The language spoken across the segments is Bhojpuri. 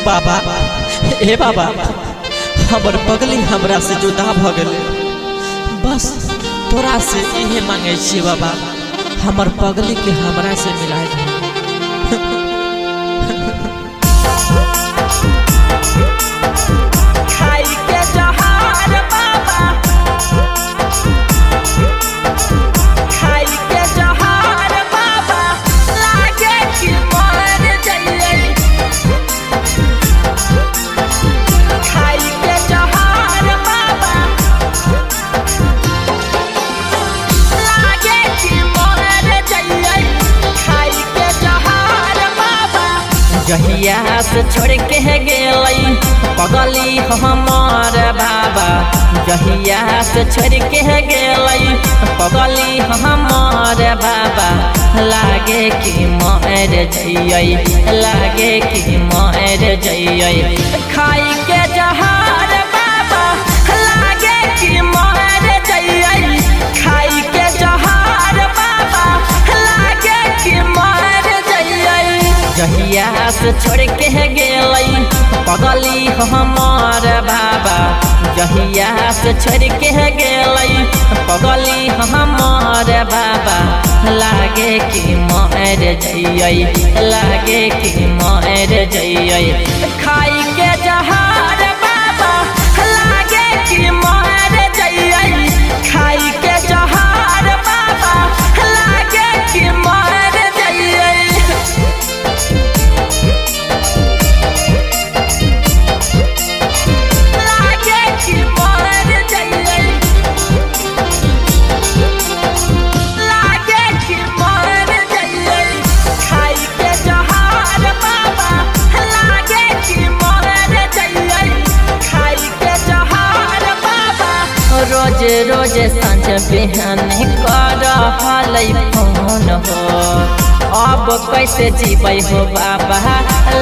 बाबा ए बाबा हमर पगली हमरा से जुदा भ गेले। बस तोरा से इहे मांगे छी बाबा, हमर पगली के हमरा से मिलाए दे। खाई के जहार बाबा, खाई के जहार बाबा, लागे कि मर जइयै। खाई के जहार बाबा, लागे कि मर जइयै। खाई के जहार बाबा, जहिया से छोड़ के गेलै पगली हमार बाबा, जहिया से छोड़ के गेलै पगली हमार बाबा, लागे कि मर जइयै, लागे कि मर जइयै। खाई के जहार बाबा, लागे कि मर जइयै। खाई के जहार बाबा, लागे कि मर जइयै। जहिया से छोड़ के गेलै पगली हमार बाबा, जहिया से छोड़ के गेलै पगली हमार बाबा, लागे कि मर जइयै, लागे कि मर जइयै। खाई के जहार बाबा, लागे कि मर जइयै। खाई के जहार बाबा, लागे कि मर जइयै। लागे कि मर जइयै, लागे कि मर जइयै। खाई के जहार बाबा, लागे कि मर जइयै। खाई के जहार बाबा, रोज रोज सांझ बिहान कर हलै फोन हो, अब कैसे जीबै हो बाबा,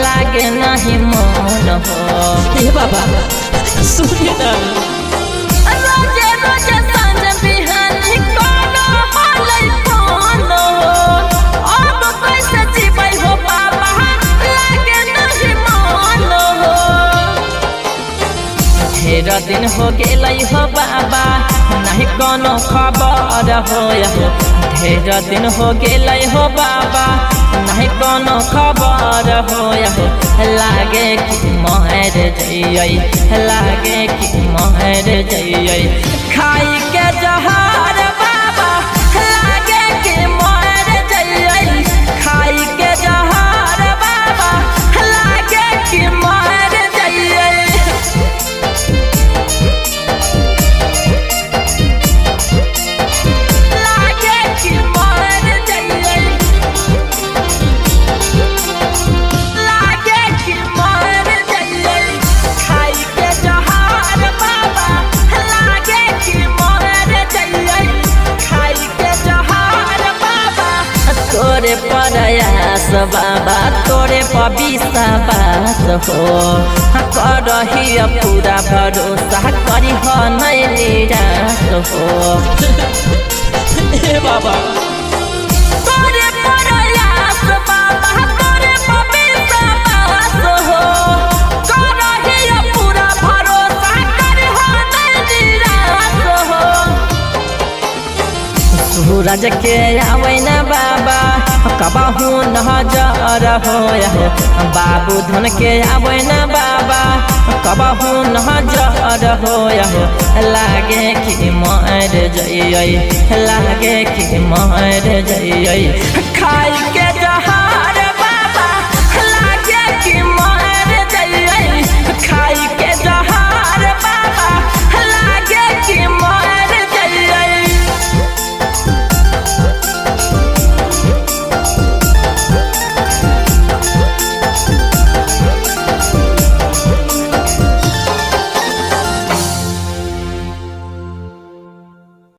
लागे नहीं मन हो। ए बाबा सुनिए ना, रोज रोज सांझ बिहान कर हलै फोन हो, अब कैसे जीबै हो बाबा, लागे नहीं मन हो। ढेर दिन हो गेलै हो बाबा, नहीं कोनो खबर हो। ढेर दिन हो गेलै हो बाबा, नहीं कोनो खबर हो। लागे कि मर जइयै, लागे कि मर जइयै। खाई के जहार बाबा, लागे कि मर जइयै। खाई के जहार बाबा, लागे कि मर जइयै। लागे कि मर जइयै, लागे कि मर जइयै। खाई के जहार बाबा, लागे कि मर जइयै। खाई के जहार बाबा, तोरे प्रयास बाबा, तोरे विश्वास हो, करही पूरा भरोसा, करिह नहीं निराश हो। ए बाबा तोरे प्रयास बाबा, तोरे विश्वास हो, करही पूरा भरोसा, करिह नहीं निराश हो। सूरज के आवे न बाबा, कबहू नजर हो। बाबू धन के आवे न बाबा, कबहू नजर हो। लागे कि मर जइयै, लागे कि मर जइयै। खाई के